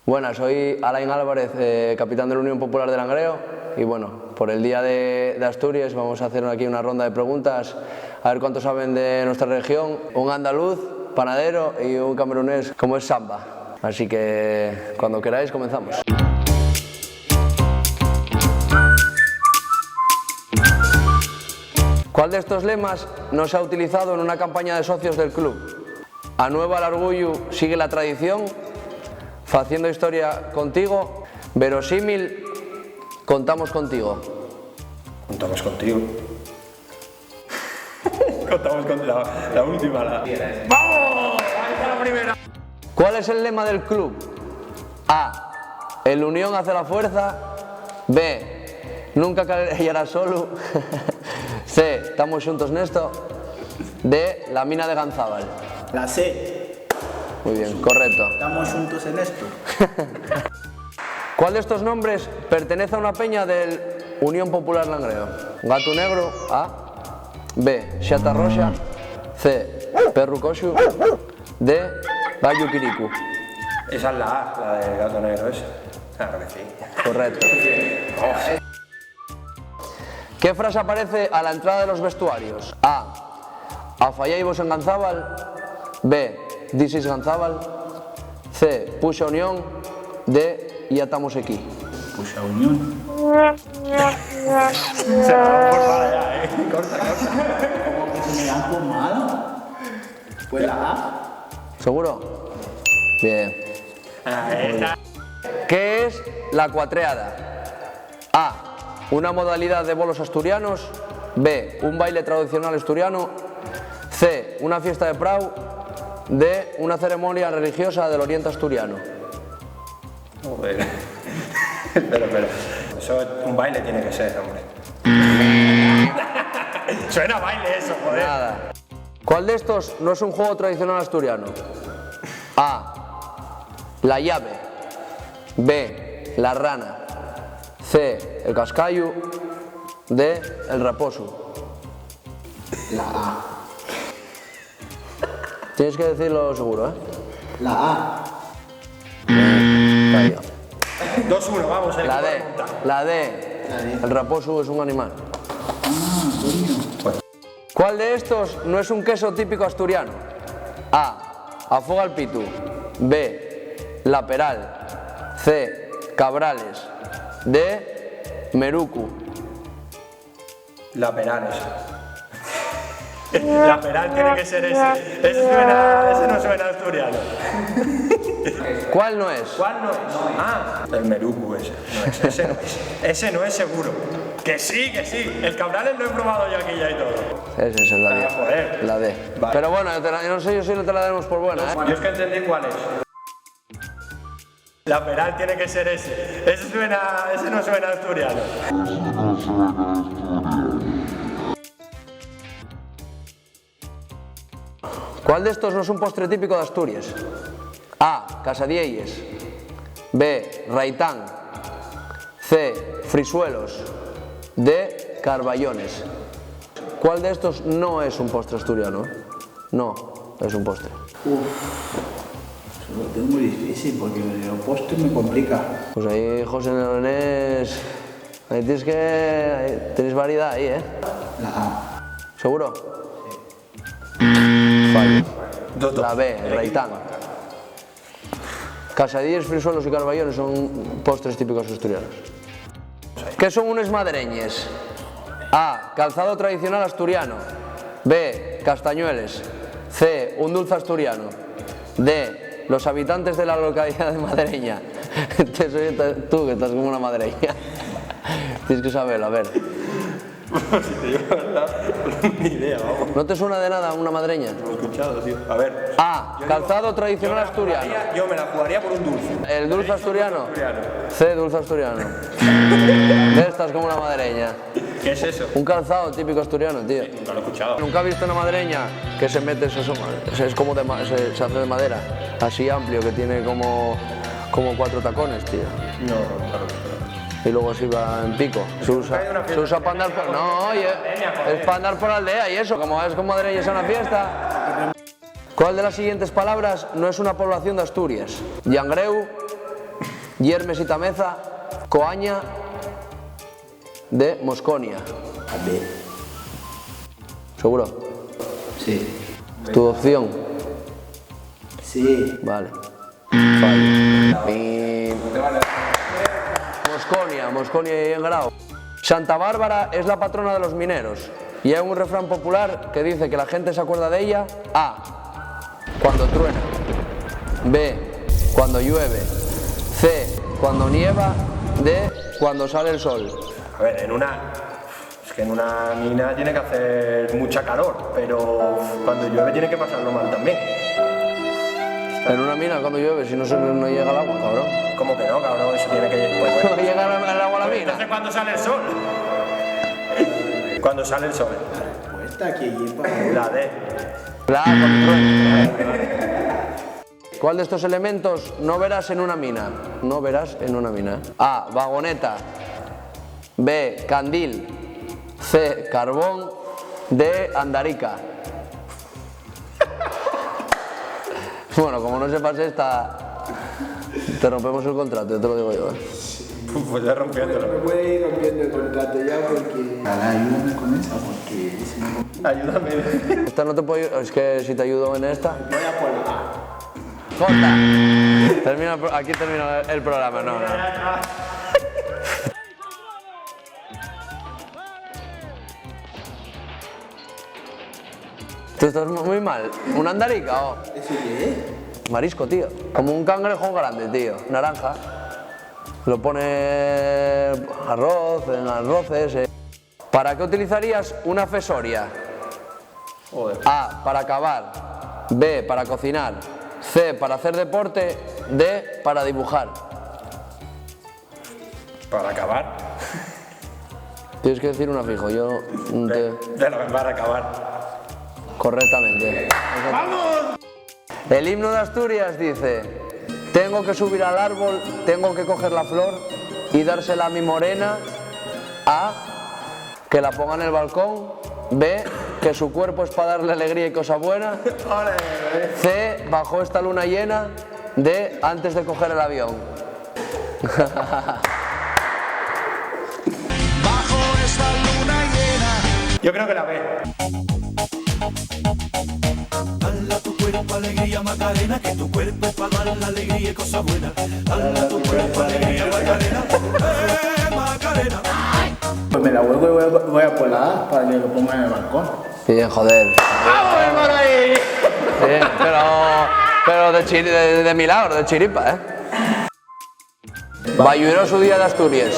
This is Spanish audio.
Buenas, soy Alain Álvarez, capitán de la Unión Popular de Langreo, y bueno, por el Día de Asturias vamos a hacer aquí una ronda de preguntas, a ver cuánto saben de nuestra región. Un andaluz, panadero y un camerunés como es Samba. Así que cuando queráis comenzamos. ¿Cuál de estos lemas no se ha utilizado en una campaña de socios del club? Anueva el orgullo, sigue la tradición. Faciendo historia contigo. Verosímil, contamos contigo. Contamos contigo. Contamos con la última. ¡Vamos! Ahí está la primera. ¿Cuál es el lema del club? A. El unión hace la fuerza. B. Nunca callarás solo. C. Estamos juntos en esto. D. La mina de Ganzábal. La C. Muy bien, correcto. Estamos juntos en esto. ¿Cuál de estos nombres pertenece a una peña del Unión Popular Langreo? Gato Negro, A. B. Xata Roxa. C. Perru Coxu. D. Gallo Quiricu. Esa es la A, la del gato negro ese. Claro que sí. Correcto. ¿Qué frase aparece a la entrada de los vestuarios? A. Afalláivos en Ganzábal. B. This is Ganzábal. C. Puxa Unión. D. Ya estamos aquí. Puxa Unión. Se la vamos por para allá, Corta. ¿Cómo que se me da por malo? Pues la A. ¿Seguro? Bien. ¿Qué es la cuatreada? A. Una modalidad de bolos asturianos. B. Un baile tradicional asturiano. C. Una fiesta de prau. D. Una ceremonia religiosa del oriente asturiano. Joder. Pero. Eso un baile tiene que ser, hombre. Suena a baile eso, joder. Nada. ¿Cuál de estos no es un juego tradicional asturiano? A. La llave. B. La rana. C. El cascayu. D. El raposo. La A. Tienes que decirlo seguro, ¿eh? La A. Fallo. 2-1, vamos. La D. La D. El raposo es un animal. ¿Cuál de estos no es un queso típico asturiano? A. Afoga el pitu. B. La Peral. C. Cabrales. D. Merucu. La Peral esa. La Peral tiene que ser ese. Ese no suena asturiano. ¿Cuál no es? ¿Cuál no es? Ah, el Merucu ese. No es, ese no es. Ese no es seguro. Que sí. El Cabrales lo he probado yo aquí ya y todo. Esa es la D. joder. La D. Vale. Pero bueno, yo no sé yo si no te la daremos por buena, ¿eh? Yo es que entendí cuál es. La Peral tiene que ser ese. Ese no suena asturiano. ¿Cuál de estos no es un postre típico de Asturias? A. Casadielles. B. Raitán. C. Frisuelos. D. Carballones. ¿Cuál de estos no es un postre asturiano? No, es un postre. Eso lo tengo muy difícil porque el postre me complica. Pues ahí, José Leonés, ahí tienes variedad ahí, ¿eh? La A. ¿Seguro? Fallo. La B, el Raitán. Casadillas, frisuelos y carballones son postres típicos asturianos. ¿Qué son unes madreñes? A. Calzado tradicional asturiano. B. Castañueles. C. Un dulce asturiano. D. Los habitantes de la localidad de Madreña. Tú que estás como una madreña. Tienes que saberlo, a ver. Si te digo la verdad, ni idea, vamos. ¿No te suena de nada una madreña? Lo he escuchado, tío. A ver. A. Calzado tradicional asturiano. Yo me la jugaría por un dulce. ¿El dulce asturiano? Asturiano. C. Dulce asturiano. D. Estás como una madreña. ¿Qué es eso? Un calzado típico asturiano, tío. Nunca lo he escuchado. ¿Nunca has visto una madreña que se mete, es como se hace de madera, así amplio, que tiene como 4 tacones, tío? No, nunca lo he escuchado. Y luego así va en pico. Se usa para andar por... No, oye, es para andar por la aldea y eso. Como es con madreña es una fiesta. ¿Cuál de las siguientes palabras no es una población de Asturias? Llangreu, Yermes y Tameza, Coaña, D, Mosconia. A ver. ¿Seguro? Sí. ¿Tu opción? Sí. Vale. Fallo. Mosconia y en grado. Santa Bárbara es la patrona de los mineros y hay un refrán popular que dice que la gente se acuerda de ella A, cuando truena, B, cuando llueve, C, cuando nieva, D, cuando sale el sol. A ver, es que en una mina tiene que hacer mucha calor, pero cuando llueve tiene que pasarlo mal también. En una mina cuando llueve, si no llega el agua, cabrón. ¿Cómo que no, cabrón? Eso tiene que... Pues bueno. ¿No llega el agua a la mina? Entonces, ¿cuándo sale el sol? Cuando sale el sol. La respuesta que lleva. La D. La A, cuando truena. ¿Cuál de estos elementos no verás en una mina? No verás en una mina. A, vagoneta. B, candil. C, carbón. D, andarica. Bueno, como no sepas esta, te rompemos el contrato, yo te lo digo yo. Pues ya rompiéndolo. Me puede ir rompiendo el contrato ya porque... Ayúdame con esa porque si no... Ayúdame. Esta no te puedo ayudar, es que si te ayudo en esta... Voy a por la A. Jota. Aquí termina el programa, no. Tú estás muy mal. ¿Una andarica o...? ¿Eso qué es? Marisco, tío. Como un cangrejo grande, tío. Naranja. Lo pone arroz, en arroces. ¿Para qué utilizarías una fesoria? Joder. A, para cavar. B, para cocinar. C, para hacer deporte. D, para dibujar. Para acabar. Tienes que decir una fijo, yo no te... De lo que para acabar. Correctamente. ¡Vamos! El himno de Asturias dice: tengo que subir al árbol, tengo que coger la flor y dársela a mi morena. A, que la ponga en el balcón. B, que su cuerpo es para darle alegría y cosa buena. C, bajo esta luna llena. D, antes de coger el avión. Bajo esta luna llena. Yo creo que la B. Dale a tu cuerpo alegría Macarena, que tu cuerpo es para dar la alegría y cosa buena. Dale a tu cuerpo alegría Macarena, Macarena. Pues me la vuelvo y voy a por la A para que lo ponga en el balcón. Bien, joder. ¡Vamos, hermano ahí! Bien, pero de milagro, de chiripa, ¿eh? Bayuero su día de Asturias.